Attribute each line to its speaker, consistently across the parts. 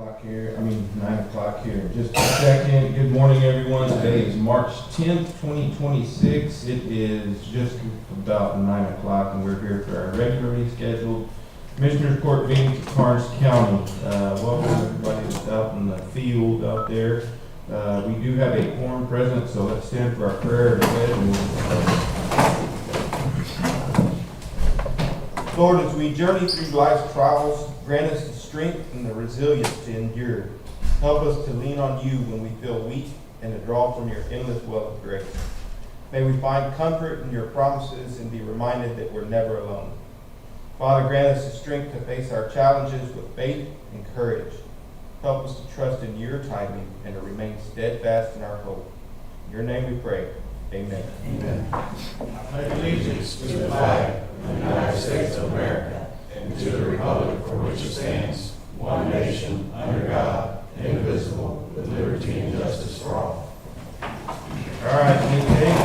Speaker 1: 9 o'clock here. Just a second. Good morning, everyone. Today is March 10th, 2026. It is just about 9 o'clock, and we're here for our regularly scheduled Commissioners Court meeting for Karnes County. Welcome everybody that's out in the field out there. We do have a quorum present, so let's stand for our prayer and Lord, as we journey through life's trials, grant us the strength and the resilience to endure. Help us to lean on you when we feel weak and to draw from your endless well of grace. May we find comfort in your promises and be reminded that we're never alone. Father, grant us the strength to face our challenges with faith and courage. Help us to trust in your timing and to remain steadfast in our hope. In your name we pray. Amen.
Speaker 2: Amen. I pledge allegiance to the flag of the United States of America and to the republic for which it stands, one nation, under God, indivisible, with liberty and justice for all.
Speaker 1: All right, anything?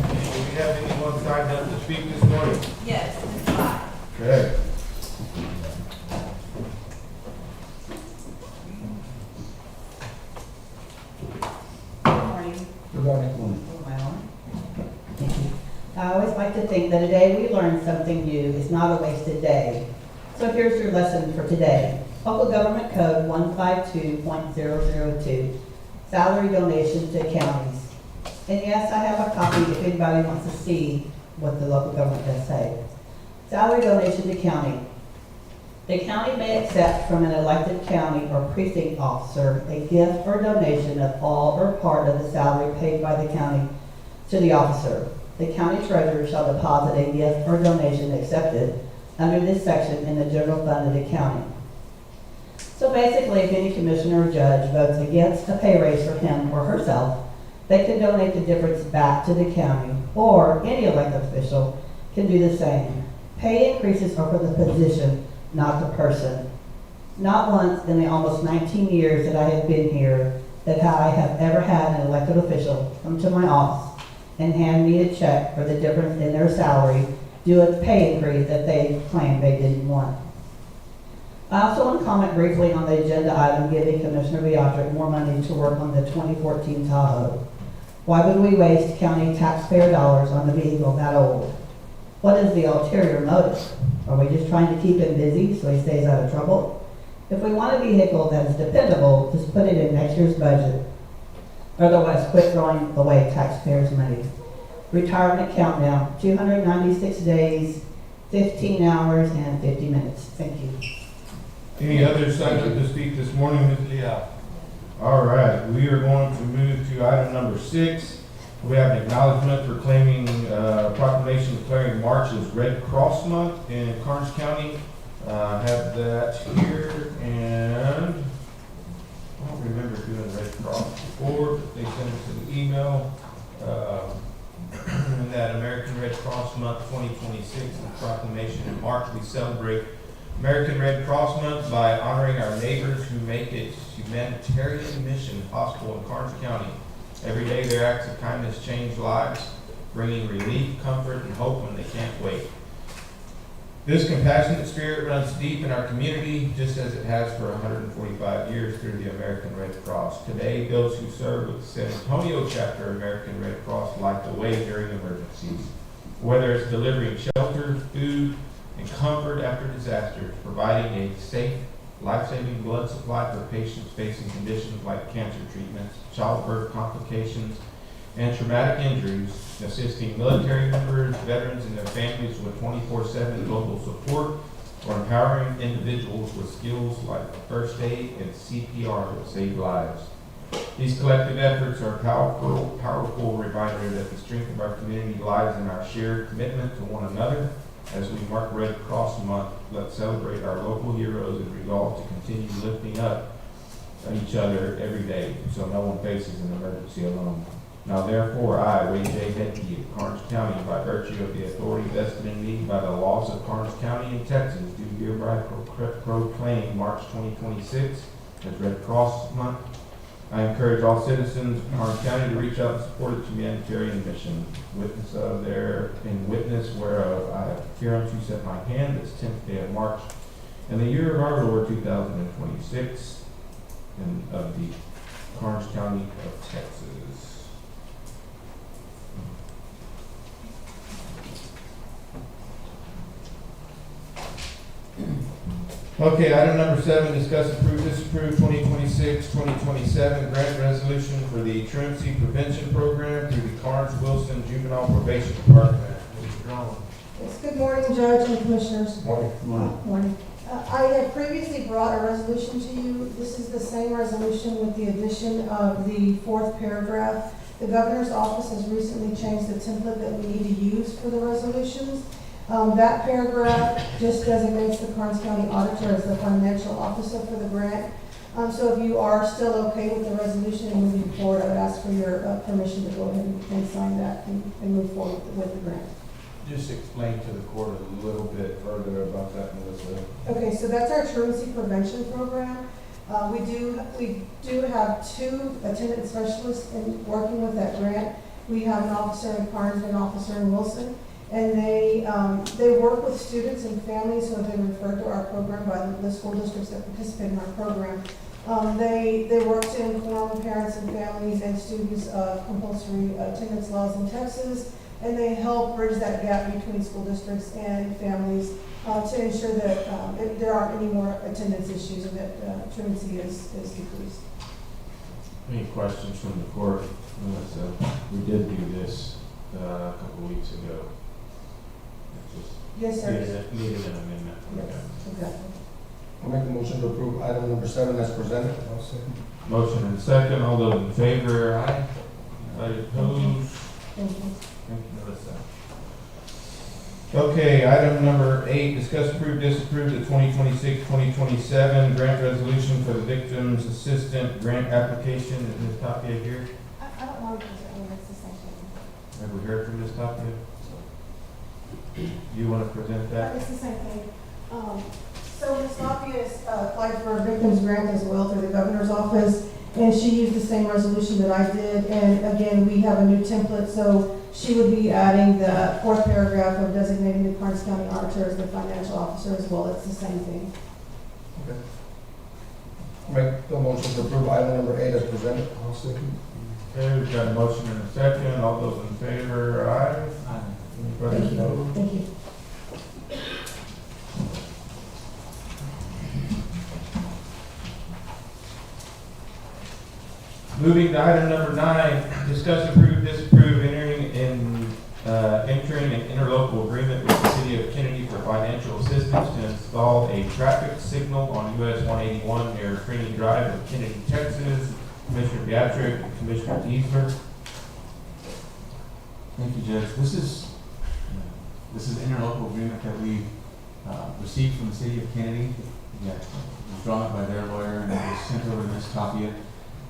Speaker 1: Do we have anyone signed up to speak this morning?
Speaker 3: Yes, it's fine.
Speaker 1: Okay.
Speaker 3: Good morning.
Speaker 4: Good morning.
Speaker 3: Am I on? Thank you. I always like to think that a day we learn something new is not a wasted day. So here's your lesson for today. Local Government Code 152.002, salary donations to counties. And yes, I have a copy if anybody wants to see what the local government does say. Salary donation to county. The county may accept from an elected county or precinct officer a gift or donation of all or part of the salary paid by the county to the officer. The county treasurer shall deposit a gift or donation accepted under this section in the general fund of the county. So basically, if any commissioner or judge votes against a pay raise for him or herself, they can donate the difference back to the county, or any elected official can do the same. Pay increases are for the position, not the person. Not once in the almost 19 years that I have been here that I have ever had an elected official come to my office and hand me a check for the difference in their salary due to a pay increase that they claimed they didn't want. I also want to comment briefly on the agenda item giving Commissioner Beatrick more money to work on the 2014 Tahoe. Why would we waste county taxpayer dollars on a vehicle that old? What is the ulterior motive? Are we just trying to keep him busy so he stays out of trouble? If we want a vehicle that is dependable, just put it in next year's budget. Otherwise, quit throwing away taxpayers' money. Retirement countdown, 296 days, 15 hours, and 50 minutes. Thank you.
Speaker 1: Any others signed up to speak this morning, Ms. Leal? All right, we are going to move to item number 6. We have an acknowledgement proclaiming proclamation declaring March as Red Cross Month in Karnes County. I have that here, and I don't remember doing Red Cross before, but they sent us an email. And that American Red Cross Month 2026, the proclamation in March, we celebrate American Red Cross Month by honoring our neighbors who make its humanitarian mission possible in Karnes County. Every day their acts of kindness change lives, bringing relief, comfort, and hope when they can't wait. This compassionate spirit runs deep in our community, just as it has for 145 years through the American Red Cross. Today, those who serve with the San Antonio chapter American Red Cross light the way during emergencies. Whether it's delivering shelter, food, and comfort after disasters, providing a safe, life-saving blood supply for patients facing conditions like cancer treatments, childbirth complications, and traumatic injuries, assisting military members, veterans, and their families with 24/7 global support, or empowering individuals with skills like first aid and CPR that save lives. These collective efforts are a powerful reminder that the strength of our community lies in our shared commitment to one another. As we mark Red Cross Month, let's celebrate our local heroes and resolve to continue lifting up each other every day so no one faces an emergency alone. Now therefore I, Wade J. Hedke of Karnes County, by virtue of the authority vested in me by the laws of Karnes County in Texas, do hereby proclaim March 2026 as Red Cross Month. I encourage all citizens of Karnes County to reach out and support its humanitarian mission. Witness whereof I have hereunto set my hand this 10th day of March in the year of our Lord 2026. and of the Karnes County of Texas. Okay, item number 7, discuss, approve, disapprove 2026-2027 grant resolution for the truancy prevention program through the Karnes Wilson Juvenile Probation Department. Mr. Drummond.
Speaker 4: Yes, good morning, Judge and Commissioners.
Speaker 2: Morning.
Speaker 4: Morning. I have previously brought a resolution to you. This is the same resolution with the addition of the 4th paragraph. The Governor's Office has recently changed the template that we need to use for the resolutions. That paragraph just designates the Karnes County Auditor as the financial officer for the grant. So if you are still okay with the resolution and moving forward, I would ask for your permission to go ahead and sign that and move forward with the grant.
Speaker 2: Just explain to the court a little bit further about that, Melissa.
Speaker 4: Okay, so that's our truancy prevention program. We do have 2 attendant specialists in working with that grant. We have an officer in Karnes and an officer in Wilson, and they work with students and families who have been referred to our program by the school districts that participate in our program. They work to inform parents and families and students of compulsory attendance laws in Texas, and they help bridge that gap between school districts and families to ensure that there aren't any more attendance issues and that truancy is decreased.
Speaker 1: Any questions from the court? Melissa?
Speaker 2: We did do this a couple weeks ago.
Speaker 4: Yes, sir.
Speaker 1: Needed an amendment.
Speaker 4: Yes, exactly.
Speaker 5: I'll make a motion to approve item number 7 as presented.
Speaker 1: Motion and second, all those in favor, aye. Anybody opposed?
Speaker 4: Thank you.
Speaker 1: Thank you, Melissa. Okay, item number 8, discuss, approve, disapprove the 2026-2027 grant resolution for the Victims Assistant Grant Application. Is Ms. Tapia here?
Speaker 4: I don't know because it's the same thing.
Speaker 1: Have we heard from Ms. Tapia? You want to present that?
Speaker 4: It's the same thing. So Ms. Tapia applied for a victim's grant as well through the Governor's Office, and she used the same resolution that I did. And again, we have a new template, so she would be adding the 4th paragraph of designating the Karnes County Auditor as the financial officer as well. It's the same thing.
Speaker 5: Okay. I'll make the motion to approve item number 8 as presented.
Speaker 2: I'll second.
Speaker 1: Okay, we've got a motion and a second. All those in favor, aye. Anybody opposed?
Speaker 4: Thank you.
Speaker 1: Moving to item number 9, discuss, approve, disapprove entering an interlocal agreement with the City of Kennedy for financial assistance to install a traffic signal on US 181 near Trinity Drive in Kennedy, Texas. Commissioner Gatrick and Commissioner Teasler.
Speaker 6: Thank you, Judge. This is an interlocal agreement that we received from the City of Kennedy. Yeah, it was drawn up by their lawyer and it was sent over to Ms. Tapia.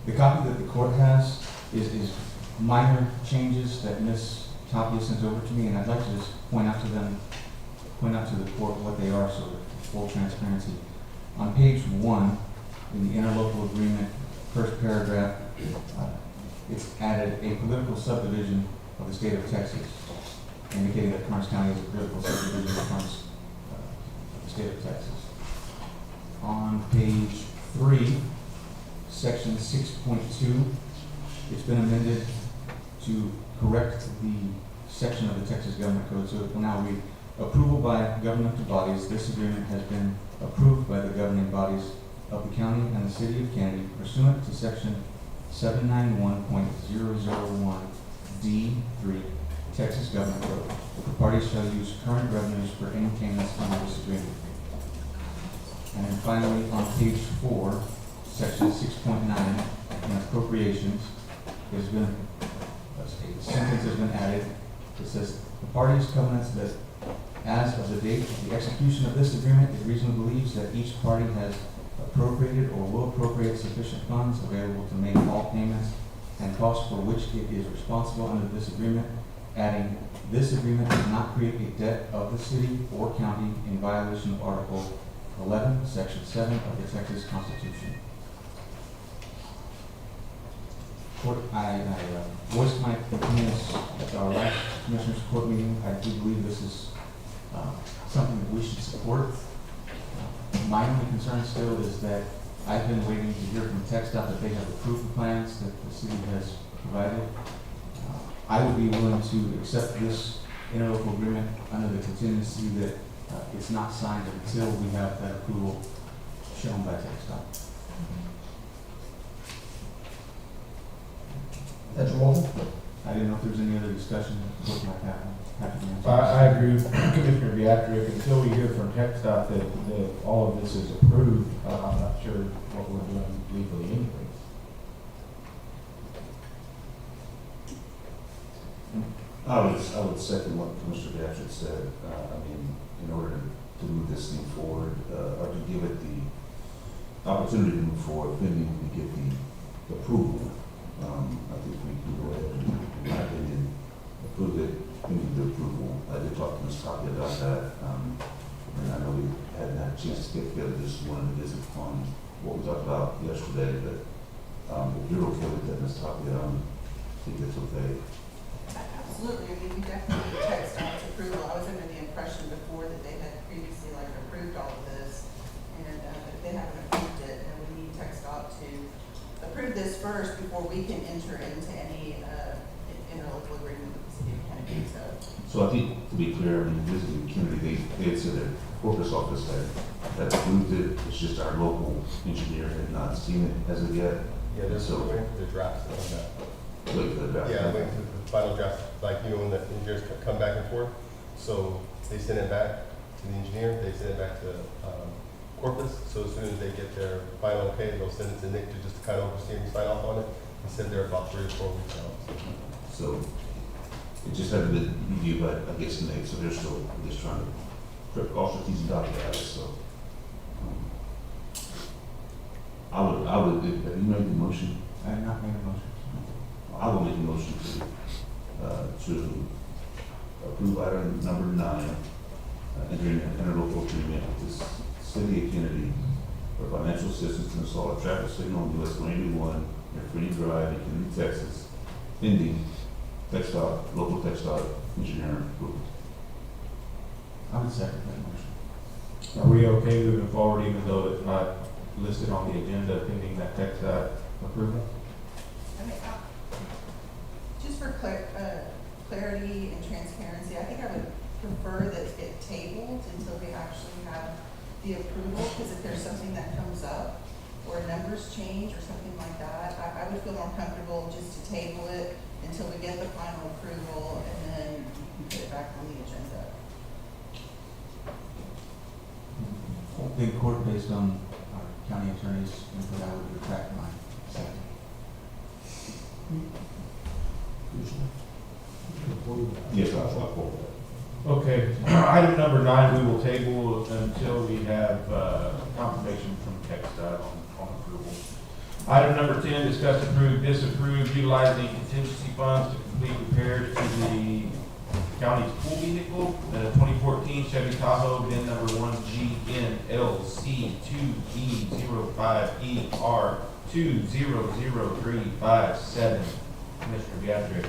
Speaker 6: The copy that the court has is minor changes that Ms. Tapia sent over to me, and I'd like to just point out to the court what they are, so full transparency. On page 1, in the interlocal agreement, first paragraph, it's added a political subdivision of the state of Texas, indicating that Karnes County is a political subdivision of the state of Texas. On page 3, section 6.2, it's been amended to correct the section of the Texas Government Code, so it will now read, approval by governmental bodies. This agreement has been approved by the governing bodies of the county and the City of Kennedy pursuant to section 791.001 D3 Texas Government Code. The parties shall use current revenues for any payments under this agreement. And then finally, on page 4, section 6.9, in appropriations, there's been a sentence has been added. It says, the parties covenants that as of the date of the execution of this agreement, it reasonably believes that each party has appropriated or will appropriate sufficient funds available to make all payments and costs for which it is responsible under this agreement, adding, this agreement does not create a debt of the city or county in violation of Article 11, Section 7 of the Texas Constitution. I voiced my opinions at our last Commissioners Court meeting. I do believe this is something that we should support. My only concern still is that I've been waiting to hear from TxDOT that they have approved the plans that the city has provided. I would be willing to accept this interlocal agreement under the contingency that it's not signed until we have that approval shown by TxDOT.
Speaker 5: That's your motion?
Speaker 6: I didn't know if there was any other discussion that was might happen.
Speaker 1: I agree with Commissioner Beatrick. Until we hear from TxDOT that all of this is approved, I'm not sure what we're doing legally anyways.
Speaker 2: I would second what Commissioner Beatrick said. I mean, in order to move this thing forward, or to give it the opportunity to move forward, pending we get the approval, I think we can go ahead and, in my opinion, approve it, pending the approval. I did talk to Ms. Tapia about that, and I know we hadn't had a chance to get together, just wanted to visit on what we talked about yesterday, but if you're okay with that, Ms. Tapia, I think it's okay.
Speaker 7: Absolutely, I mean, we definitely need TxDOT's approval. I was under the impression before that they had previously approved all of this, and if they haven't approved it, then we need TxDOT to approve this first before we can enter into any interlocal agreement with the city of Kennedy.
Speaker 2: So I think, to be clear, I mean, visiting Kennedy, they had said their corporate office had approved it. It's just our local engineer had not seen it as of yet.
Speaker 8: Yeah, they're
Speaker 2: So-
Speaker 8: still waiting for the drafts on that.
Speaker 2: Wait for the draft.
Speaker 8: Yeah, waiting for the final draft, like, when the engineers come back and forth. So they send it back to the engineer, they send it back to Corpus. So as soon as they get their final okay, they'll send it to Nick to just kind of oversee and sign off on it. He said they're about 3 or 4 weeks out.
Speaker 2: So it just hasn't been reviewed by, I guess, Nate, so they're still just trying to cross the T's and dot the I's, so. I would, have you made the motion?
Speaker 6: I have not made a motion.
Speaker 2: I will make a motion to approve item number 9, entering an interlocal agreement with the city of Kennedy for financial assistance to install a traffic signal on US 181 near Freddie Drive in Kennedy, Texas, pending TxDOT, local TxDOT engineering approval.
Speaker 6: I would second that motion.
Speaker 1: Are we okay moving forward even though it's not listed on the agenda pending that TxDOT approval?
Speaker 7: I mean, just for clarity and transparency, I think I would prefer that it get tabled until we actually have the approval, because if there's something that comes up or numbers change or something like that, I would feel more comfortable just to table it until we get the final approval, and then we can put it back on the agenda.
Speaker 6: In court, based on our county attorney's input, I would retract my second.
Speaker 2: Yes, I'll forward that.
Speaker 1: Okay, item number 9, we will table until we have confirmation from TxDOT on approval. Item number 10, discuss, approve, disapprove, utilizing contingency funds to complete repairs to the county's pool vehicle, the 2014 Chevy Tahoe, VIN number 1GNLC2E05ER200357. Commissioner Beatrick.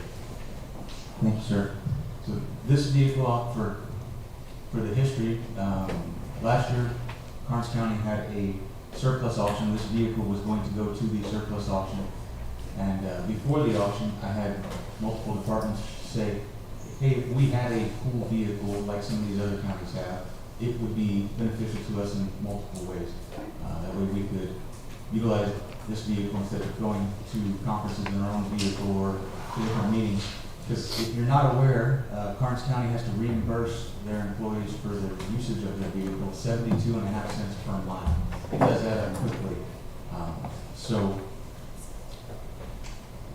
Speaker 6: Thank you, sir. So this vehicle, for the history, last year, Karnes County had a surplus auction. This vehicle was going to go to the surplus auction. And before the auction, I had multiple departments say, hey, if we had a pool vehicle like some of these other counties have, it would be beneficial to us in multiple ways. That way we could utilize this vehicle instead of going to conferences in our own vehicle or to different meetings. Because if you're not aware, Karnes County has to reimburse their employees for their usage of their vehicle 72.5 cents per mile. It does add up quickly. So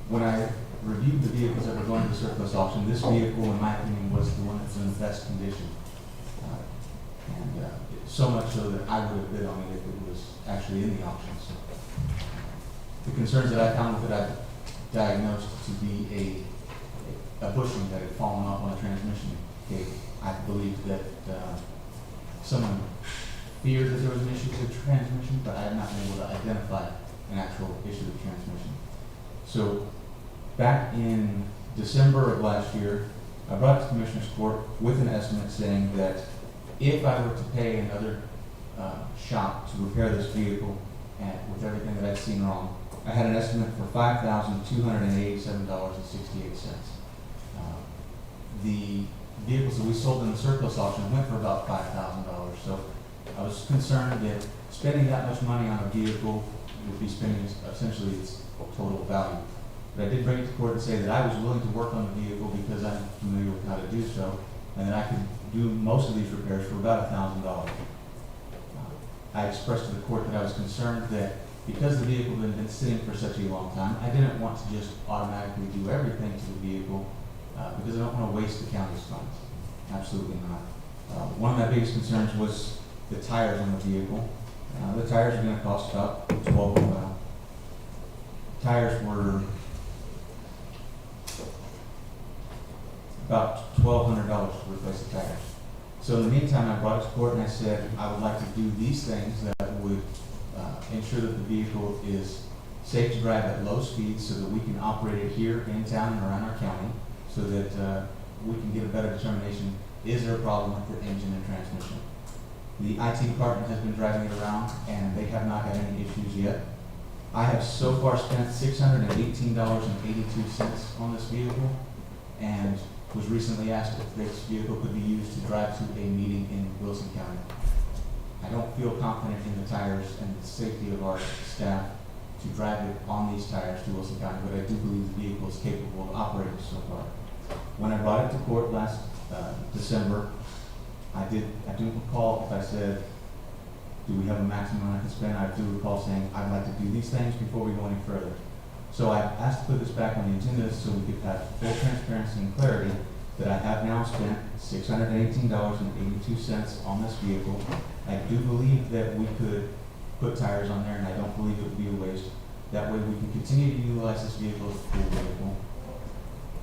Speaker 6: when I reviewed the vehicles that were going to the surplus auction, this vehicle, in my opinion, was the one that's in the best condition. So much so that I would have bid on it if it was actually in the auction. So the concerns that I found with it, I diagnosed to be a bushing that had fallen off on a transmission cable. I believe that someone feared that there was an issue with the transmission, but I have not been able to identify an actual issue with the transmission. So back in December of last year, I brought it to Commissioner's Court with an estimate saying that if I were to pay another shop to repair this vehicle, and with everything that I'd seen wrong. I had an estimate for $5,287.68. The vehicles that we sold in the surplus auction went for about $5,000, so I was concerned that spending that much money on a vehicle would be spending essentially its total value. But I did bring it to court and say that I was willing to work on the vehicle because I'm familiar with how to do so, and that I could do most of these repairs for about $1,000. I expressed to the court that I was concerned that because the vehicle had been sitting for such a long time, I didn't want to just automatically do everything to the vehicle because I don't want to waste the county's funds. Absolutely not. One of my biggest concerns was the tires on the vehicle. The tires are going to cost about $1,200. Tires were about $1,200 to replace the tires. So in the meantime, I brought it to court and I said I would like to do these things that would ensure that the vehicle is safe to drive at low speeds so that we can operate it here in town and around our county so that we can get a better determination, is there a problem with the engine and transmission? The IT department has been driving it around and they have not had any issues yet. I have so far spent $618.82 on this vehicle and was recently asked if this vehicle could be used to drive to a meeting in Wilson County. I don't feel confident in the tires and the safety of our staff to drive it on these tires to Wilson County, but I do believe the vehicle is capable of operating so far. When I brought it to court last December, I do recall if I said, do we have a maximum I can spend? I do recall saying, I'd like to do these things before we go any further. So I asked to put this back on the agenda so we could have full transparency and clarity that I have now spent $618.82 on this vehicle. I do believe that we could put tires on there, and I don't believe it would be a waste. That way we can continue to utilize this vehicle as a full vehicle.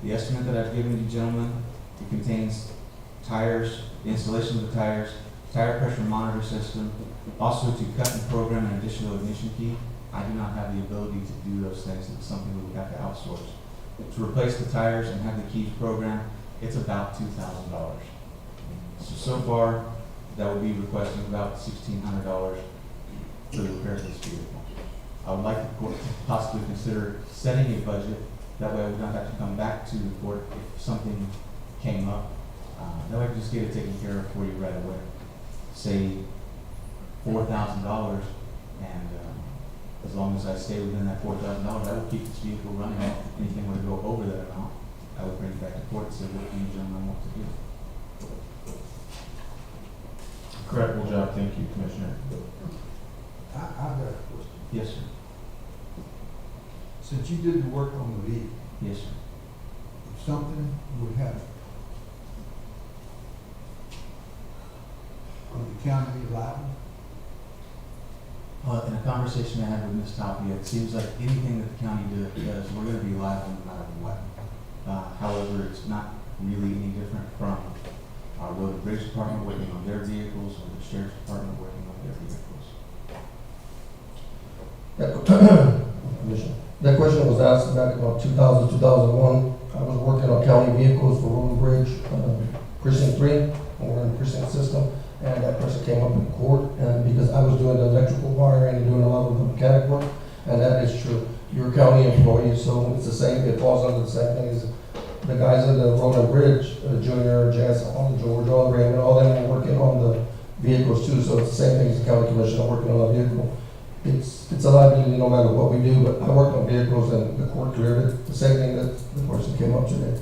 Speaker 6: The estimate that I've given you gentlemen, it contains tires, the installation of the tires, tire pressure monitor system, also to cut and program an additional ignition key. I do not have the ability to do those things. It's something we would have to outsource. To replace the tires and have the keys programmed, it's about $2,000. So far, that would be requesting about $1,600 for the repair of this vehicle. I would like the court to possibly consider setting a budget. That way I would not have to come back to the court if something came up. That way I could just get it taken care of for you right away. Say $4,000, and as long as I stay within that $4,000, I will keep this vehicle running. If anything were to go over that amount, I would bring it back to court and say, what do you gentlemen want to do?
Speaker 1: Incredible job, thank you, Commissioner.
Speaker 2: I've got a question.
Speaker 6: Yes, sir.
Speaker 2: Since you did the work on the vehicle,
Speaker 6: Yes, sir.
Speaker 2: if something would happen, would the county be liable?
Speaker 6: In a conversation I had with Ms. Tapia, it seems like anything that the county does, we're going to be liable no matter what. However, it's not really any different from our road and bridge department working on their vehicles or the sheriff's department working on their vehicles.
Speaker 5: That question was asked back about 2000, 2001. I was working on county vehicles for Road and Bridge, Precinct 3, and we're in the precinct system. And that person came up in court, and because I was doing the electrical wiring and doing a lot of the mechanic work, and that is true. You're a county employee, so it's the same, it falls under the same thing as the guys at the Road and Bridge, Junior, Jazz, all George, all Raymond, all them are working on the vehicles too, so it's the same thing as the county commissioner working on a vehicle. It's a liability no matter what we do, but I worked on vehicles and the court cleared it, the same thing that the person came up today.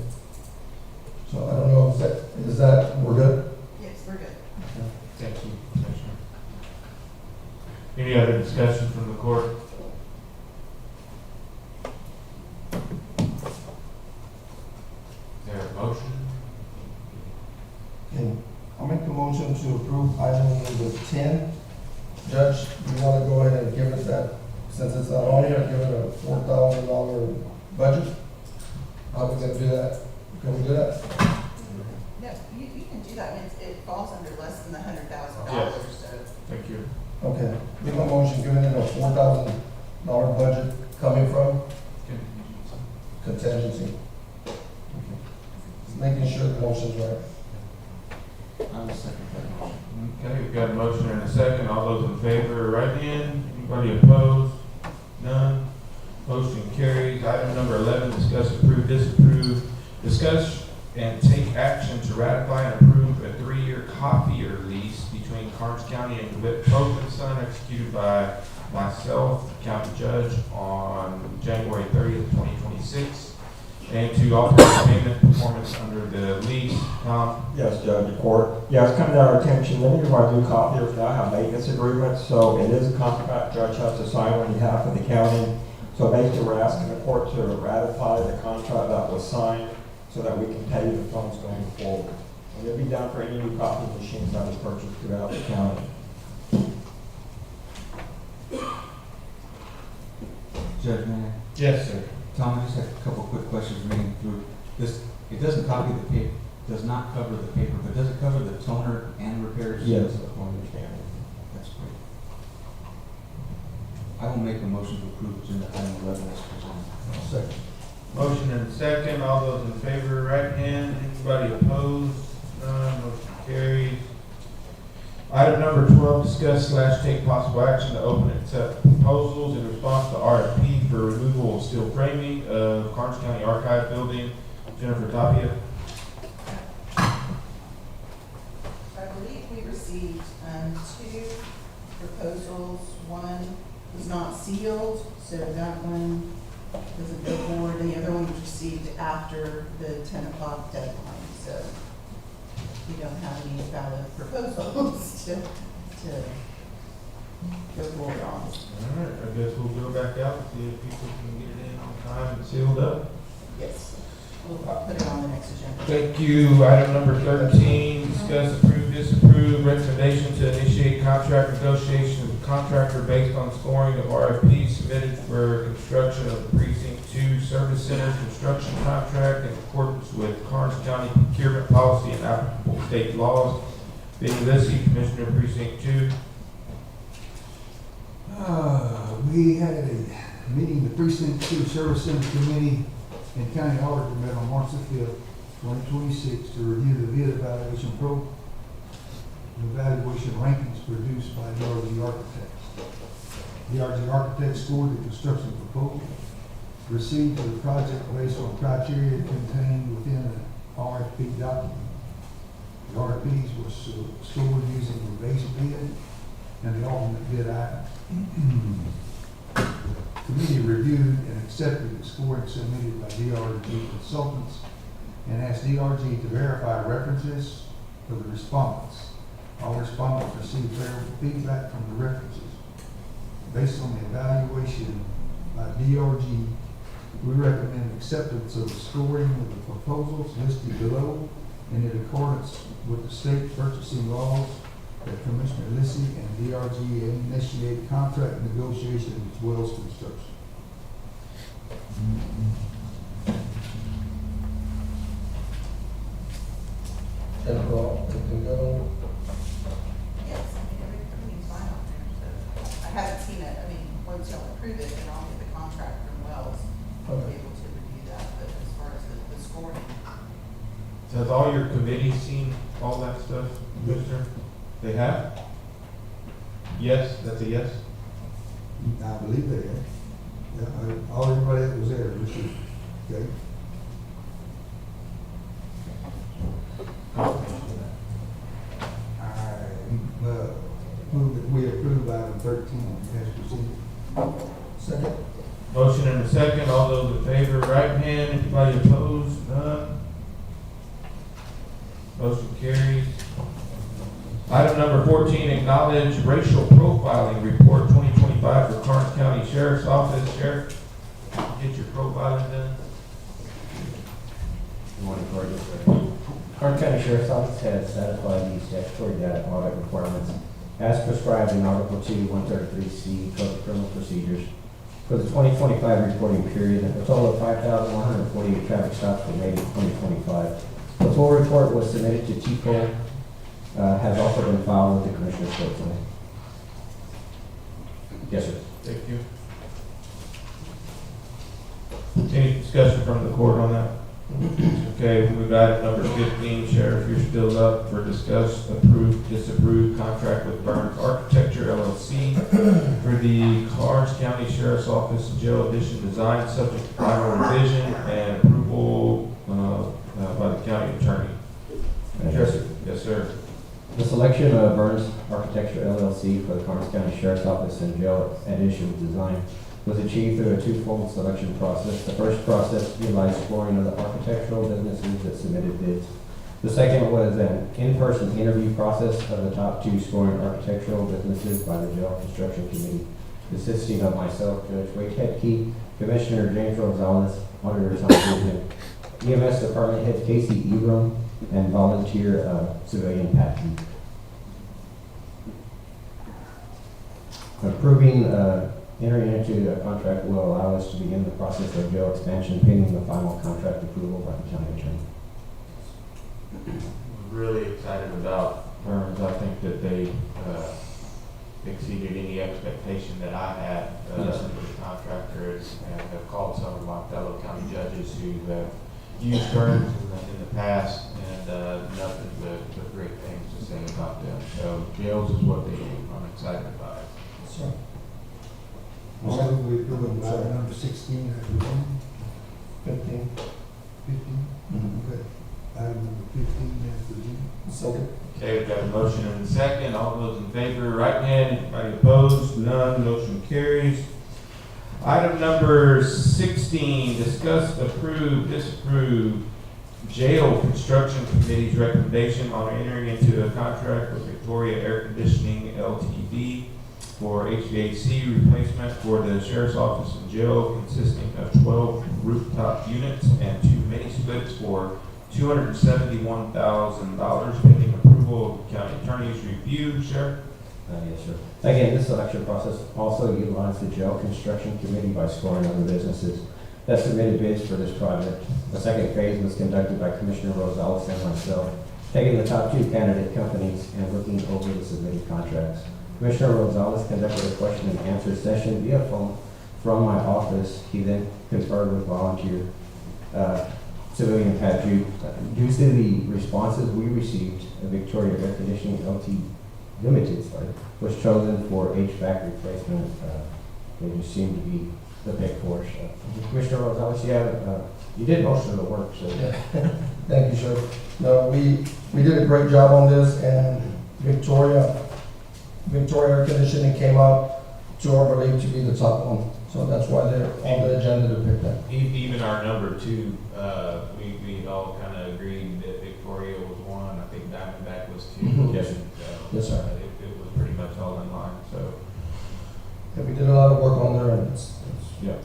Speaker 5: So I don't know if we're good?
Speaker 7: Yes, we're good.
Speaker 1: Thank you, Commissioner. Any other discussion from the court? Is there a motion?
Speaker 5: Okay, I'll make the motion to approve item number 10. Judge, you want to go ahead and give it that, since it's not on here, give it a $4,000 budget? How are we going to do that? Can we do that?
Speaker 7: No, you can do that, it falls under less than the $100,000,
Speaker 1: Yes.
Speaker 7: so.
Speaker 1: Thank you.
Speaker 5: Okay, make my motion, giving it a $4,000 budget coming from contingency. Okay. Just making sure the motion's right.
Speaker 6: I will second that motion.
Speaker 1: Okay, we've got a motion and a second. All those in favor, right hand, Anybody opposed? None. Motion carries. Item number 11, discuss, approve, disapprove. Discuss and take action to ratify and approve a 3-year copier lease between Karnes County and DeWitt Pope and Son, executed by myself, county judge, on January 30th, 2026, and to authorize payment performance under the lease.
Speaker 9: Yes, Judge, the court. Yeah, it's come to our attention, many of our new copiers now have maintenance agreements, so it is a contract judge has to sign on behalf of the county. So basically, we're asking the court to ratify the contract that was signed so that we can pay the funds going forward. And it'll be done for any new copy machines that was purchased throughout the county.
Speaker 6: Judge, man,
Speaker 1: Yes, sir.
Speaker 6: Tom, I just have a couple of quick questions reading through this. It doesn't copy the paper, does not cover the paper, but does it cover the toner and repairs?
Speaker 9: Yes, that's my understanding.
Speaker 6: That's great. I will make a motion to approve agenda item 11 as presented.
Speaker 5: Second.
Speaker 1: Motion and second. All those in favor, right hand. Anybody opposed? None. Motion carries. Item number 12, discuss / take possible action to open and accept proposals in response to RFP for removal of steel framing of Karnes County Archive Building. Jennifer Tapia.
Speaker 7: I believe we received, 2 proposals. One was not sealed, so that one doesn't go forward. The other one was received after the 10 o'clock deadline, so we don't have any valid proposals to go forward on.
Speaker 1: All right, I guess we'll go back out and see if people can get it in on time and sealed up.
Speaker 7: Yes, we'll put it on the next agenda.
Speaker 1: Thank you. Item number 13, discuss, approve, disapprove, recommendation to initiate contract negotiations with contractor based on scoring of RFP submitted for construction of the Precinct 2 Service Center construction contract in accordance with Karnes County procurement policy and applicable state laws. Benny Lissy, Commissioner, Precinct 2.
Speaker 10: We had a meeting, the Precinct 2 Service Center Committee and County Auditor met on March the 5th, 2026 to review the bid evaluation rankings produced by DRG Architects. DRG Architects scored the construction proposal received for the project based on criteria contained within the RFP document. The RFPs were scored using the base bid and the alternate bid item. Committee reviewed and accepted the scoring submitted by DRG consultants and asked DRG to verify references for the respondents. All respondents received favorable feedback from the references. Based on the evaluation by DRG, we recommend acceptance of the scoring of the proposals listed below and in accordance with the state purchasing laws that Commissioner Lissy and DRG initiate contract negotiations with Wells Construction.
Speaker 5: Overall, anything go?
Speaker 7: Yes, I mean, everything's fine on there, so I haven't seen it. I mean, once y'all approve it, then I'll get the contract from Wells. I'll be able to review that, but as far as the scoring.
Speaker 1: So has all your committees seen all that stuff, Commissioner? They have? Yes, that's a yes?
Speaker 10: I believe they have. Yeah, everybody that was there, this is, okay. Move that we approve item 13 as presented.
Speaker 5: Second.
Speaker 1: Motion and a second. All those in favor, right hand. Anybody opposed? None. Motion carries. Item number 14, acknowledge racial profiling report 2025 for Karnes County Sheriff's Office. Sheriff, get your profiling done.
Speaker 11: Good morning, Court. Karnes County Sheriff's Office has satisfied the statutory data audit requirements as prescribed in Article 2, 133C Code of Criminal Procedures. For the 2025 reporting period, a total of 5,148 traffic stops were made in 2025. The full report was submitted to TCO, has also been filed with the Commissioner's Court tonight. Yes, sir.
Speaker 1: Thank you. Any discussion from the court on that? Okay, we've got number 15, Sheriff, you're still up for discuss, approve, disapprove contract with Burns Architecture LLC for the Karnes County Sheriff's Office Jail Addition design, subject to final revision and approval by the county attorney. Yes, sir.
Speaker 11: The selection of Burns Architecture LLC for the Karnes County Sheriff's Office and Jail Addition design was achieved through a twofold selection process. The first process utilized scoring of the architectural businesses that submitted bids. The second was an in-person interview process of the top 2 scoring architectural businesses by the Jail Construction Committee, consisting of myself, Judge Wade Headkey, Commissioner James Rosales, Auditor Tom Goodman, EMS Department Head Casey Ebram, and volunteer civilian Pat Heath. Approving entering into a contract will allow us to begin the process of jail expansion pending the final contract approval by the county attorney.
Speaker 1: Really excited about Burns. I think that they exceeded any expectation that I had
Speaker 11: Yes.
Speaker 1: with the contractors, and have called some of my fellow county judges who have used Burns in the past, and nothing but great things to say about them. So jails is what they do. I'm excited about it.
Speaker 5: So,
Speaker 10: I'll move we approve item number 16 as presented.
Speaker 5: 15.
Speaker 10: 15. Okay. Item number 15 as presented.
Speaker 5: Second.
Speaker 1: Okay, we've got a motion and a second. All those in favor, right hand. Anybody opposed? None. Motion carries. Item number 16, discuss, approve, disapprove jail construction committee's recommendation on entering into a contract with Victoria Air Conditioning Ltd. for HVAC replacement for the sheriff's office and jail, consisting of 12 rooftop units and 2 mini splits for $271,000, pending approval of the county attorney's review. Sheriff?
Speaker 11: Yes, sir. Again, this selection process also utilized the jail construction committee by scoring other businesses that submitted bids for this project. The second phase was conducted by Commissioner Rosales and myself, taking the top 2 candidate companies and looking over the submitted contracts. Commissioner Rosales conducted a question and answer session via phone from my office. He then conferred with volunteer civilian Pat Duke. Due to the responses we received, Victoria Air Conditioning Limited was chosen for HVAC replacement. They just seemed to be the pick for us. Commissioner Rosales, you did most of the work, so.
Speaker 5: Yeah. Thank you, sir. No, we did a great job on this, and Victoria Air Conditioning came out to our belief to be the top one. So that's why they're on the agenda to pick that.
Speaker 1: Even our number 2, we all kind of agreed that Victoria was 1. I think Diamondback was 2.
Speaker 5: Yes. Yes, sir.
Speaker 1: It was pretty much all in line, so.
Speaker 5: Yeah, we did a lot of work on there, and
Speaker 1: Yeah.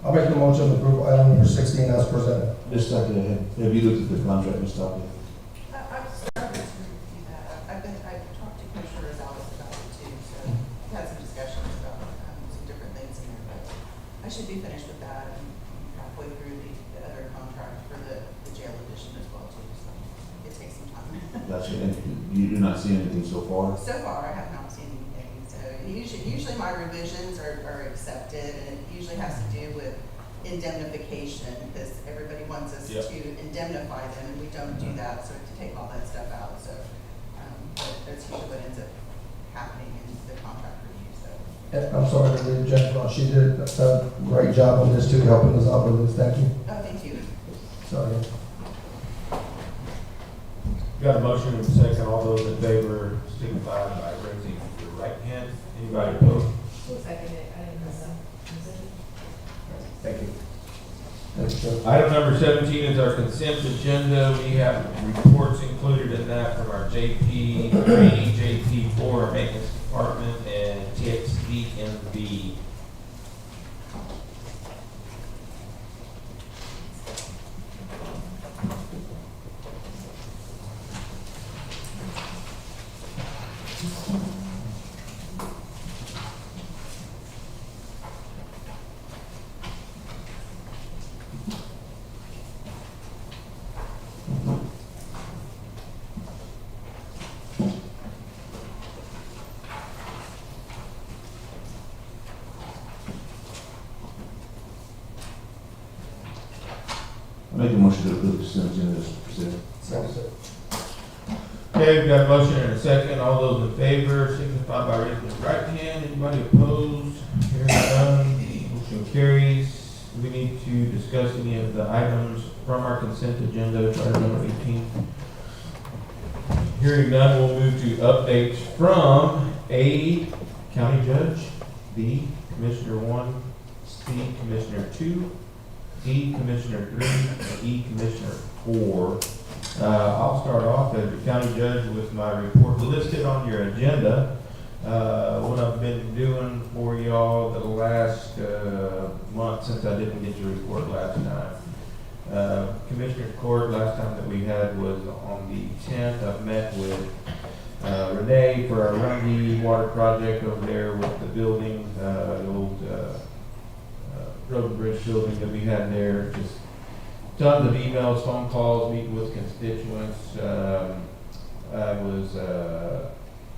Speaker 5: I'll make the motion to approve item number 16 as presented.
Speaker 2: Just like, have you looked at the contract, Ms. Tapia?
Speaker 7: I've started to review that. I've talked to Commissioner Rosales about it too, so I've had some discussions about some different things in there, but I should be finished with that and halfway through the other contract for the jail edition as well too, so it takes some time.
Speaker 2: Gotcha, and you're not seeing anything so far?
Speaker 7: So far, I have not seen anything, so usually my revisions are accepted, and it usually has to do with indemnification, because everybody wants us
Speaker 1: Yep.
Speaker 7: to indemnify them, and we don't do that, so to take all that stuff out, so, but that's usually what ends up happening in the contract review, so.
Speaker 5: Yeah, I'm sorry to leave Jen, she did a great job on this too, helping us out with this. Thank you.
Speaker 7: Oh, thank you.
Speaker 5: Sorry.
Speaker 1: Got a motion and a second. All those in favor signify by raising your right hand. Anybody opposed?
Speaker 12: Second it, I didn't know that.
Speaker 11: Thank you.
Speaker 5: Thank you, sir.
Speaker 1: Item number 17 is our consent agenda. We have reports included in that from our JP3, JP4 maintenance department, and TXDMV.
Speaker 2: I make a motion to approve the consent agenda as presented.
Speaker 5: Second, sir.
Speaker 1: Okay, we've got a motion and a second. All those in favor signify by raising your right hand. Anybody opposed? Hearing none, motion carries. We need to discuss any of the items from our consent agenda, item number 18. Hearing none, we'll move to updates from A, County Judge, B, Commissioner 1, C, Commissioner 2, D, Commissioner 3, and E, Commissioner 4. I'll start off as the county judge with my report listed on your agenda. What I've been doing for y'all the last month since I didn't get your report last time. Commissioner's Court, last time that we had was on the 10th. I've met with Renee for our Rundy water project over there with the building, the old road and bridge building that we had there. Just tons of emails, phone calls, meeting with constituents. I was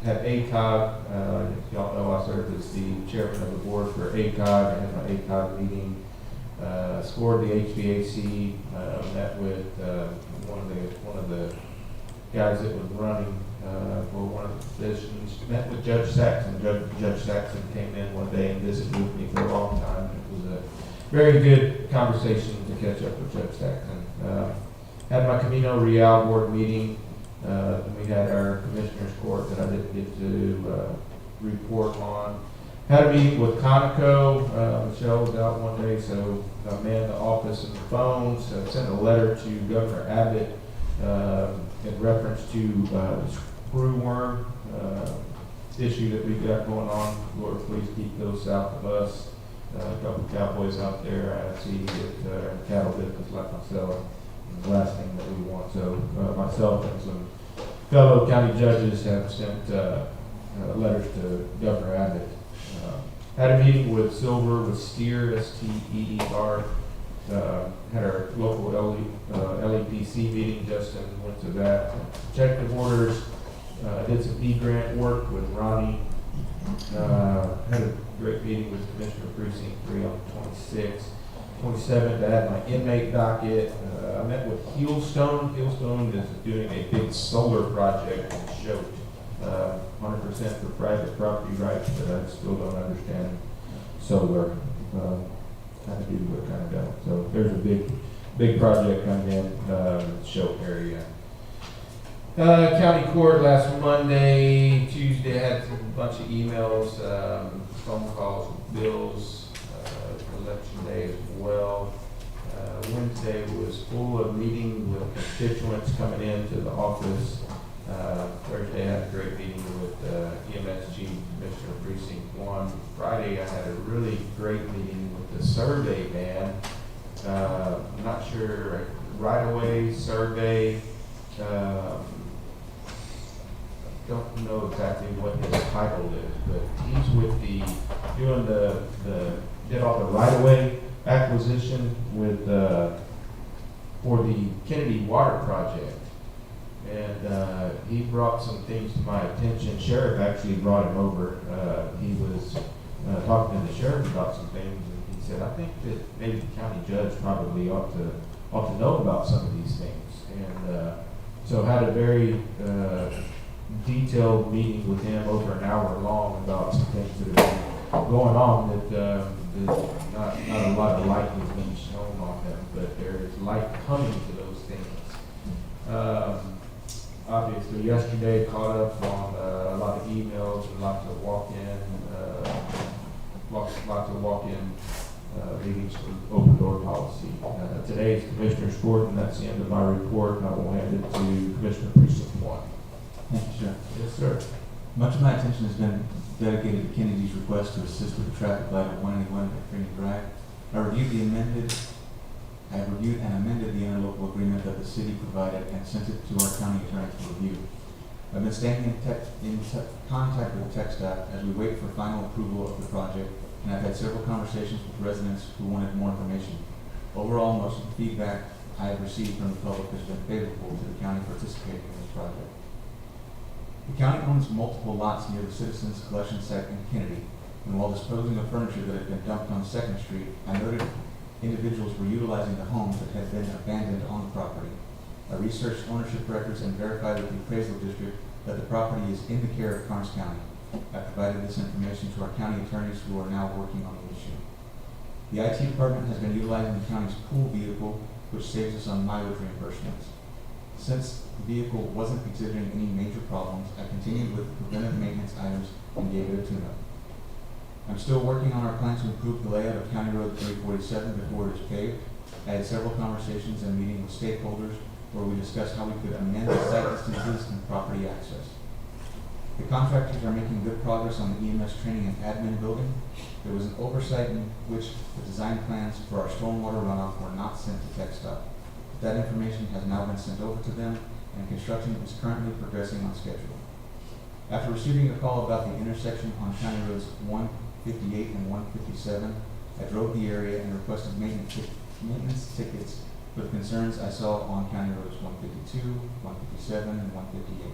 Speaker 1: had ACOG. Y'all know I served as the chairman of the board for ACOG. I had my ACOG meeting. Scored the HVAC. Met with one of the guys that was running for one of the positions. Met with Judge Saxon. Judge Saxon came in one day and visited with me for a long time. It was a very good conversation to catch up with Judge Saxon. Had my Camino Real board meeting. We had our commissioner's court that I didn't get to report on. Had a meeting with Conoco. Michelle was out one day, so I manned the office and the phones. Sent a letter to Governor Abbott in reference to the screwworm issue that we've got going on. Lord, please keep those south of us. A couple of cowboys out there. I see that cattle business like myself. And the last thing that we want. So myself and some fellow county judges have sent letters to Governor Abbott. Had a meeting with Silver, with Steer, S-T-E-E-R. Had our local LEPC meeting. Justin went to that. Checked the orders. Did some E-grant work with Ronnie. Had a great meeting with Commissioner Precinct 3 on the 26th. 27th, I had my inmate docket. I met with Heelstone. Heelstone is doing a big solar project in Choate. 100% for private property rights, but I still don't understand solar. Kind of do what kind of don't. So there's a big project coming in the Choate area. County court last Monday, Tuesday, had a bunch of emails, phone calls, bills, election day as well. Wednesday was full of meeting with constituents coming into the office. Thursday I had a great meeting with EMSG Commissioner Precinct 1. Friday I had a really great meeting with the survey man. I'm not sure, right-of-way survey. Don't know exactly what his title is, but he's with did all the right-of-way acquisition with for the Kennedy Water Project. And he brought some things to my attention. Sheriff actually brought him over. He was talking to the sheriff about some things, and he said, I think that maybe the county judge probably ought to know about some of these things. And so had a very detailed meeting with him over an hour long about some things that have been going on that not a lot of light has been shown on them, but there is light coming to those things. Obviously, yesterday caught up on a lot of emails and lots of walk-in meetings for open door policy. Today is Commissioner's Court, and that's the end of my report, and I will hand it to Commissioner Precinct 1.
Speaker 6: Thank you, sir.
Speaker 1: Yes, sir.
Speaker 6: Much of my attention has been dedicated to Kennedy's request to assist with the traffic light at 181 McCreary Drive. I have reviewed and amended the interlocal agreement that the city provided and sent it to our county attorney for review. I've been staying in contact with tech staff as we wait for final approval of the project, and I've had several conversations with residents who wanted more information. Overall, most of the feedback I have received from the public has been favorable to the county participating in this project. The county owns multiple lots near the Citizens Collection Site in Kennedy, and while disposing of furniture that had been dumped on 2nd Street, I noted individuals were utilizing the homes that had been abandoned on the property. I researched ownership records and verified with the appraisal district that the property is in the care of Karnes County. I provided this information to our county attorneys who are now working on the issue. The IT department has been utilizing the county's pool vehicle, which saves us on mileage reimbursements. Since the vehicle wasn't exhibiting any major problems, I continued with preventive maintenance items and gave it a tune-up. I'm still working on our plan to improve the layout of County Road 347 before it is paved. I had several conversations and meetings with stakeholders where we discussed how we could amend the site distances and property access. The contractors are making good progress on the EMS training and admin building. There was an oversight in which the design plans for our stormwater runoff were not sent to TechStop. That information has now been sent over to them, and construction is currently progressing on schedule. After receiving a call about the intersection on County Roads 158 and 157, I drove the area and requested maintenance tickets for the concerns I saw on County Roads 152, 157, and 158.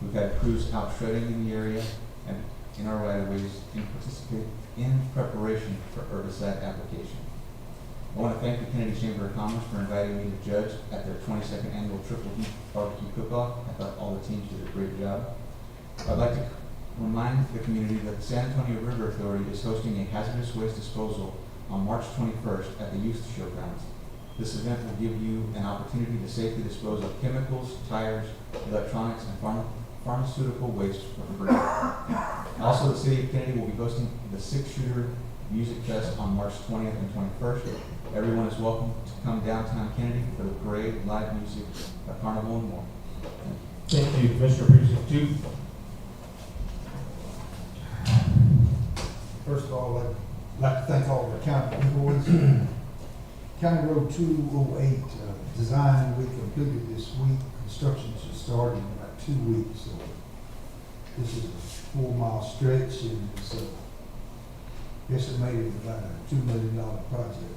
Speaker 6: We've had crews out shredding in the area and in our right-of-ways in preparation for herbicide application. I want to thank the Kennedy Chamber of Commerce for inviting me to judge at their 22nd annual Triple Heat Barbecue Cook-Off. I thought all the teams did a great job. I'd like to remind the community that the San Antonio River Authority is hosting a hazardous waste disposal on March 21st at the Youth Showgrounds. This event will give you an opportunity to safely dispose of chemicals, tires, electronics, and pharmaceutical waste for free. Also, the City of Kennedy will be hosting the Six Shooter Music Fest on March 20th and 21st. Everyone is welcome to come downtown Kennedy for the parade, live music, a carnival, and more.
Speaker 1: Thank you, Commissioner Precinct 2.
Speaker 10: First of all, I'd like to thank all of our county employees. County Road 208 design we completed this week. Construction should start in about 2 weeks. So this is a 4-mile stretch, and it's estimated about a $2 million project.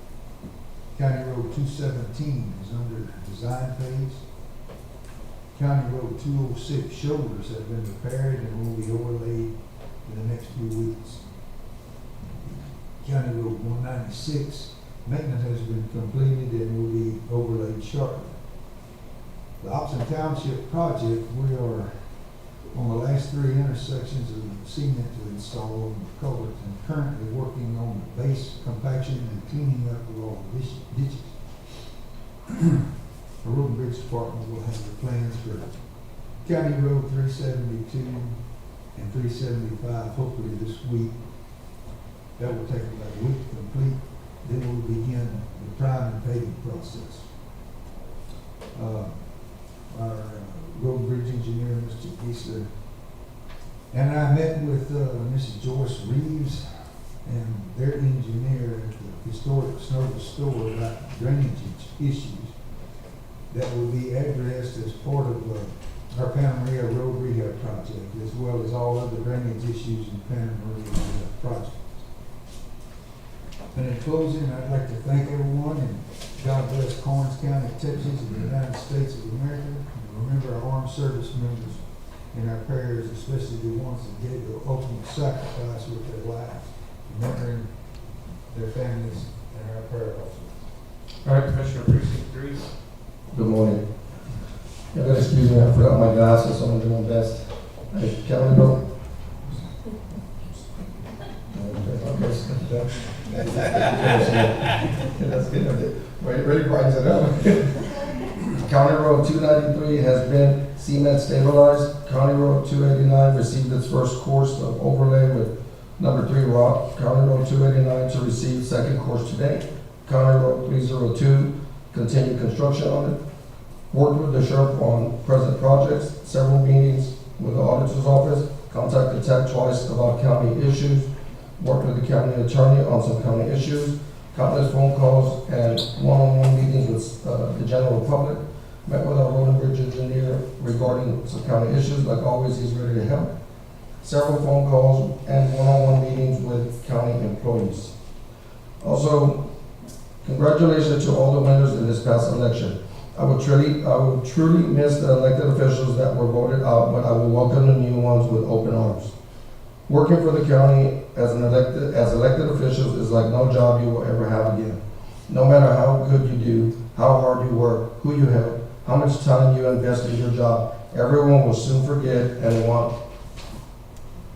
Speaker 10: County Road 217 is under design phase. County Road 206 shoulders have been repaired and will be overlaid in the next few weeks. County Road 196 maintenance has been completed and will be overlaid shortly. The Upson Township project, we are on the last 3 intersections of cement to install on the culvert and currently working on the base compaction and cleaning up of all the ditches. The Road and Bridge Department will have the plans for County Road 372 and 375 hopefully this week. That will take about a week to complete. Then we'll begin the prime and paving process. Our road and bridge engineer, Mr. Geisler, and I met with Mrs. Joyce Reeves and their engineer at the historic Snow Store about drainage issues that will be addressed as part of our Panama Maria Road Rehab Project, as well as all other drainage issues in Panama Maria Rehab Project. And in closing, I'd like to thank everyone, and God bless Karnes County, Texas, and the United States of America. And remember our armed service members in our prayers, especially the ones that gave the ultimate sacrifice with their lives, remembering their families and our prayer also.
Speaker 1: All right, Commissioner Precinct 3.
Speaker 5: Good morning. You gotta excuse me, I forgot my glasses, so I'm gonna do my best. Hey, County Road. That's good. Really brightens it up. County Road 293 has been cement stabilized. County Road 289 received its first course of overlay with number 3 rock. County Road 289 to receive second course today. County Road 302 continued construction on it. Worked with the sheriff on present projects, several meetings with the auditor's office, contacted TAC twice about county issues, worked with the county attorney on some county issues, countless phone calls and one-on-one meetings with the general public, met with our road and bridge engineer regarding some county issues. Like always, he's ready to help. Several phone calls and one-on-one meetings with county employees. Also, congratulations to all the winners in this past election. I will truly miss the elected officials that were voted out, but I will welcome the new ones with open arms. Working for the county as elected officials is like no job you will ever have again. No matter how good you do, how hard you work, who you help, how much time you invest in your job. Everyone will soon forget and want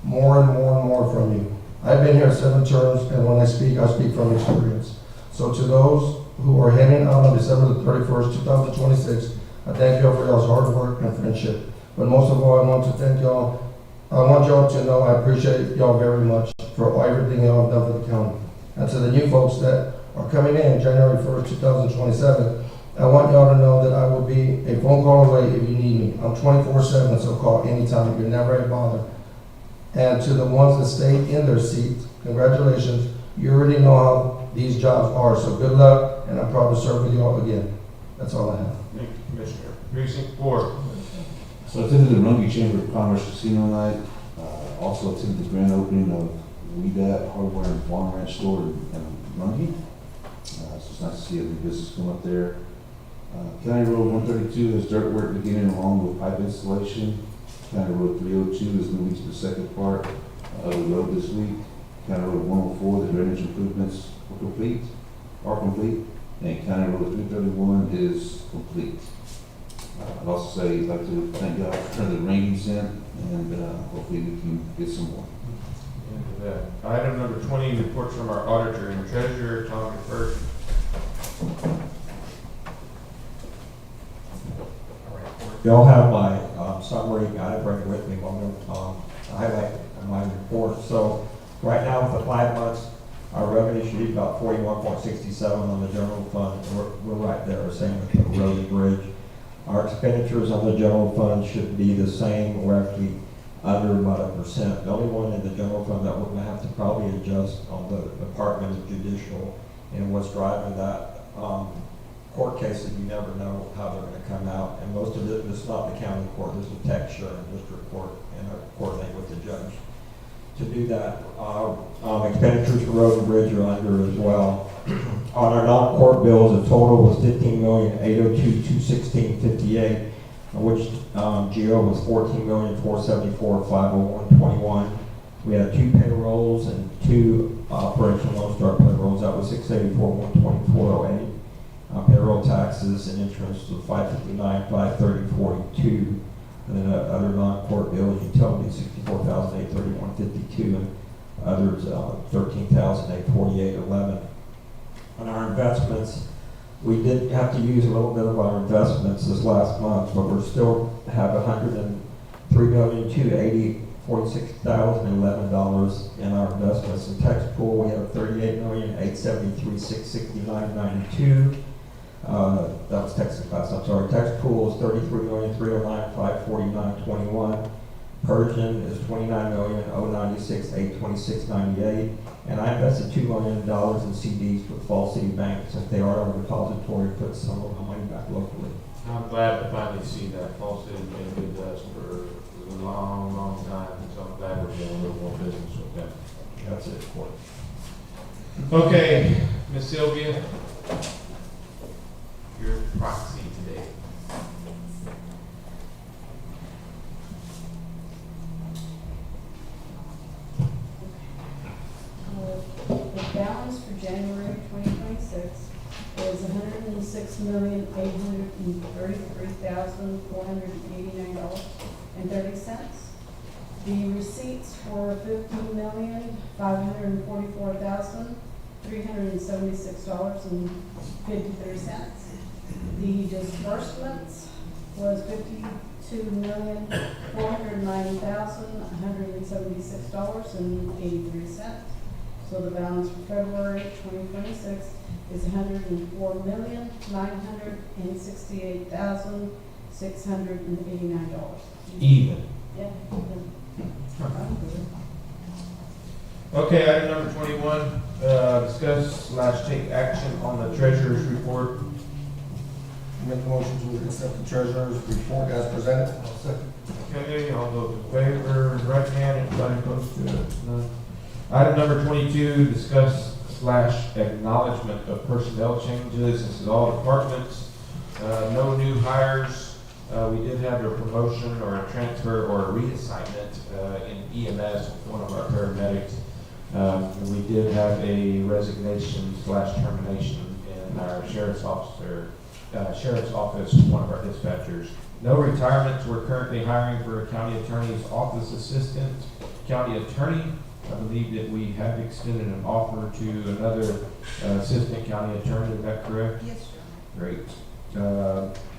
Speaker 5: more and more and more from you. I've been here 7 terms, and when I speak from experience. So to those who are heading out on December the 31st, 2026, I thank y'all for y'all's hard work and friendship. But most of all, I want y'all to know I appreciate y'all very much for everything y'all have done for the county. And to the new folks that are coming in January 1st, 2027, I want y'all to know that I will be a phone call away if you need me. I'm 24/7, so call anytime. You're never a bother. And to the ones that stay in their seats, congratulations. You already know how these jobs are, so good luck, and I'm proud to serve with you all again. That's all I have.
Speaker 1: Thank you, Commissioner. Precinct 4.
Speaker 2: So I attended the Rungy Chamber of Commerce Casino night. Also attended the grand opening of WeDat Hardware and Farm Ranch store in Rungy. So it's nice to see a new business come up there. County Road 132 has dirt work beginning along with pipe installation. County Road 302 is moving to the second part of the road this week. County Road 104, the drainage improvements are complete. And County Road 331 is complete. I'd also say, I'd like to thank God for the rain he's sent, and hopefully we can get some more.
Speaker 1: Into that. Item number 20, reports from our auditor and treasurer. Tom, you're first.
Speaker 9: Y'all have my summary. I didn't bring it with me, but I'm going to highlight my report. So right now, with the 5 months, our revenue should be about 41.67 on the general fund. We're right there, same with the road and bridge. Our expenditures on the general fund should be the same. We're actually under about 1%. The only one in the general fund that we're going to have to probably adjust on the Department of Judicial, and what's driving that court cases, you never know how they're going to come out. And most of it, it's not the county court, there's a texture and district court, and a coordinate with the judge. To do that, expenditures for road and bridge are under as well. On our non-court bills, the total was $15,802,216.58, which GO was $14,474,501.21. We had 2 payrolls and 2 operational Lone Star payrolls. That was $684,124.08. Payroll taxes and insurance was $559,530.42. And then other non-court bills, utilities $64,831.52, and others $13,848.11. On our investments, we did have to use a little bit of our investments this last month, but we still have $103,280,46,011 in our investments. In tax pool, we have $38,873,669.92. That was Texas class, I'm sorry. Tax pool is $33,309,549.21. Persian is $29,096,826.98. And I invested $2 million in CDs with Fall City Bank, since they are our depository, put some of the money back locally.
Speaker 1: I'm glad to finally see that. Fall City's been good to us for a long, long time, and so I'm glad we're doing a little more business with them.
Speaker 9: That's it, court.
Speaker 1: Okay, Ms. Sylvia, your proxy today.
Speaker 13: The balance for January 2026 is $106,833,489.30. The receipts were $15,544,376.53. The disbursements was $52,490,176.83. So the balance for February 2026 is $104,968,689.
Speaker 1: Even.
Speaker 13: Yeah.
Speaker 1: Okay, item number 21, discuss/take action on the treasurer's report.
Speaker 5: Make a motion to accept the treasurer's report as presented.
Speaker 1: Okay, all those in favor, right hand, anybody opposed to it? None. Item number 22, discuss/acknowledgement of personnel changes. This is all departments, no new hires. We did have a promotion or a transfer or a reassignment in EMS with one of our paramedics. We did have a resignation/termination in our sheriff's officer sheriff's office, one of our dispatchers. No retirements. We're currently hiring for a county attorney's office assistant. County attorney, I believe that we have extended an offer to another assistant county attorney. Is that correct?
Speaker 7: Yes, sir.
Speaker 1: Great.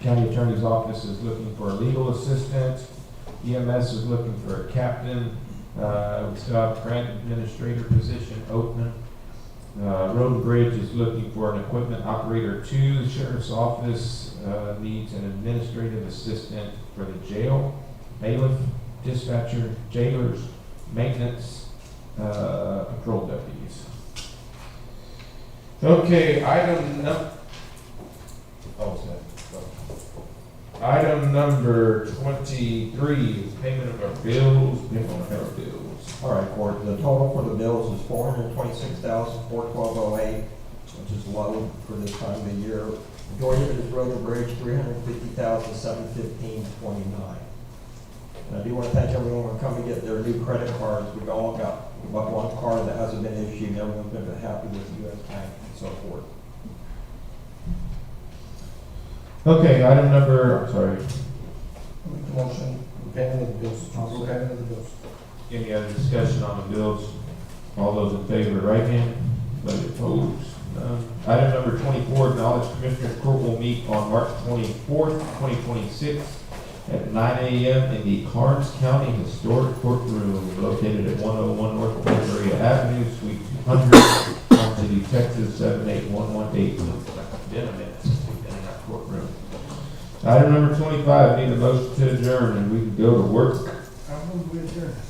Speaker 1: County attorney's office is looking for a legal assistant. EMS is looking for a captain. We still have a grant administrator position open. Road and Bridge is looking for an equipment operator 2. The sheriff's office needs an administrative assistant for the jail, bailiff, dispatcher, jailers, maintenance, patrol deputies. Okay, item number 23 is payment of our bills.
Speaker 9: All right, Court, the total for the bills is $426,412.08, which is low for this time of the year. Majority of it is road and bridge, $350,715.29. And I do want to thank everyone for coming to get their new credit cards. We've all got one card that hasn't been issued, and everyone's been happy with the U.S. Bank and so forth.
Speaker 1: Okay, item number,
Speaker 5: Make the motion, payment of the bills. Also payment of the bills.
Speaker 1: any other discussion on the bills? All those in favor, right hand. Those opposed, none. Item number 24, acknowledge Commissioners Court will meet on March 24th, 2026 at 9 a.m. in the Karnes County Historic Courtroom located at 101 North Pennsylvania Avenue, Suite 200, Orange City, Texas 78118. It's been a minute since we've been in that courtroom. Item number 25, need a motion to adjourn and we can go to work.
Speaker 10: I move we adjourn.